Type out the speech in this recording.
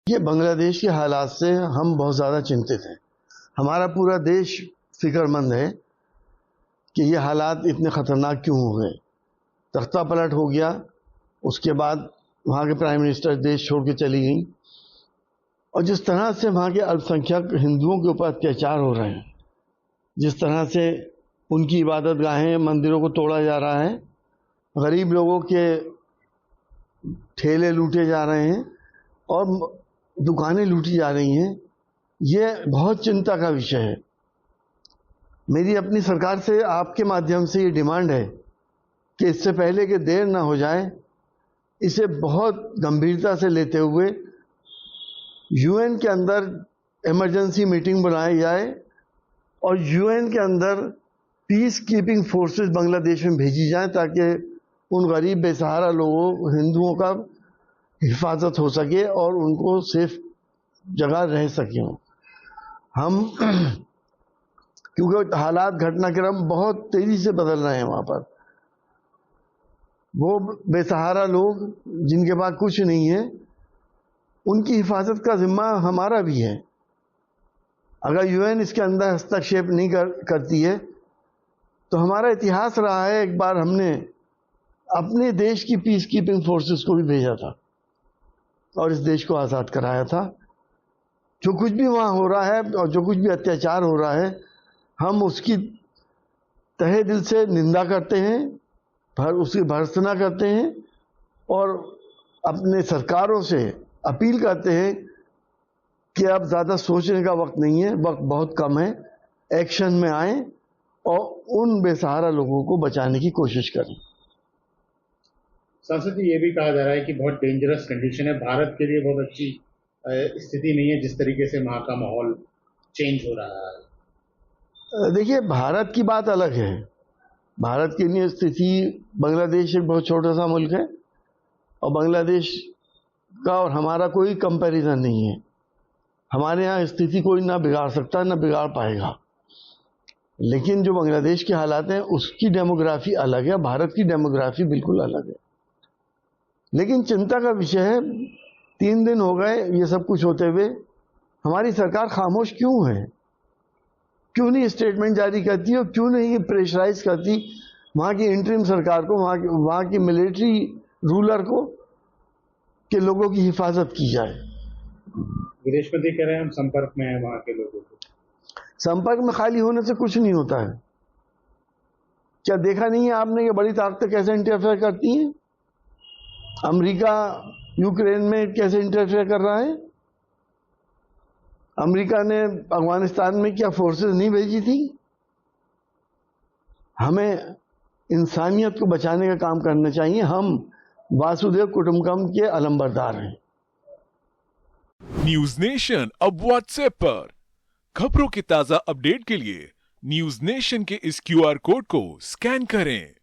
ये बांग्लादेश के हालात से हम बहुत ज़्यादा चिंतित हैं। हमारा पूरा देश फिक्रमंद है कि ये हालात इतने ख़तरनाक क्यों हो गए। तख्ता पलट हो गया, उसके बाद वहाँ के प्राइम मिनिस्टर देश छोड़ के चली गई, और जिस तरह से वहाँ के अल्पसंख्यक हिंदुओं के ऊपर अत्याचार हो रहे हैं, जिस तरह से उनकी इबादत गाहें, मंदिरों को तोड़ा जा रहा है, गरीब लोगों के ठेले लूटे जा रहे हैं और दुकानें लूटी जा रही हैं, ये बहुत चिंता का विषय है। मेरी अपनी सरकार से आपके माध्यम से ये डिमांड है कि इससे पहले कि देर ना हो जाए, इसे बहुत गंभीरता से लेते हुए यूएन के अंदर इमरजेंसी मीटिंग बुलाई जाए और यूएन के अंदर पीस कीपिंग फोर्सेस बांग्लादेश में भेजी जाए, ताकि उन गरीब बेसहारा लोगों, हिंदुओं का हिफाजत हो सके और उनको सेफ जगह रह सकें। हम क्योंकि हालात, घटनाक्रम बहुत तेजी से बदल रहे हैं वहाँ पर। वो बेसहारा लोग जिनके पास कुछ नहीं है, उनकी हिफाजत का जिम्मा हमारा भी है। अगर यूएन इसके अंदर हस्तक्षेप नहीं करती है तो हमारा इतिहास रहा है, एक बार हमने अपने देश की पीस कीपिंग फोर्सेस को भी भेजा था और इस देश को आज़ाद कराया था। जो कुछ भी वहाँ हो रहा है और जो कुछ भी अत्याचार हो रहा है, हम उसकी तहे दिल से निंदा करते हैं, उसकी भर्त्सना करते हैं और अपने सरकारों से अपील करते हैं कि अब ज़्यादा सोचने का वक्त नहीं है, वक्त बहुत कम है, एक्शन में आए और उन बेसहारा लोगों को बचाने की कोशिश करें। सांसद जी, ये भी कहा जा रहा है कि बहुत डेंजरस कंडीशन है, भारत के लिए बहुत अच्छी स्थिति नहीं है जिस तरीके से वहाँ का माहौल चेंज हो रहा है। देखिए, भारत की बात अलग है। भारत की लिए स्थिति, बांग्लादेश एक बहुत छोटा सा मुल्क है और बांग्लादेश का और हमारा कोई कंपैरिजन नहीं है। हमारे यहाँ स्थिति कोई ना बिगाड़ सकता, ना बिगाड़ पाएगा। लेकिन जो बांग्लादेश के हालात हैं, उसकी डेमोग्राफी अलग है, भारत की डेमोग्राफी बिल्कुल अलग है। लेकिन चिंता का विषय है, 3 दिन हो गए ये सब कुछ होते हुए, हमारी सरकार खामोश क्यों है? क्यों नहीं स्टेटमेंट जारी करती और क्यों नहीं प्रेशराइज करती वहाँ की इंटरिम सरकार को, वहाँ की मिलिट्री रूलर को, कि लोगों की हिफाजत की जाए। विदेश मंत्री कह रहे हैं हम संपर्क में हैं वहाँ के लोगों को। संपर्क में खाली होने से कुछ नहीं होता है। क्या देखा नहीं है आपने कि बड़ी ताकतें कैसे इंटरफेयर करती हैं? अमेरिका यूक्रेन में कैसे इंटरफेयर कर रहा है? अमेरिका ने अफगानिस्तान में क्या फोर्सेस नहीं भेजी थी? हमें इंसानियत को बचाने का काम करना चाहिए। हम वासुदेव कुटुंबकम के अलंबरदार हैं। न्यूज नेशन अब व्हाट्सएप पर खबरों के ताजा अपडेट के लिए न्यूज नेशन के इस क्यूआर कोड को स्कैन करें।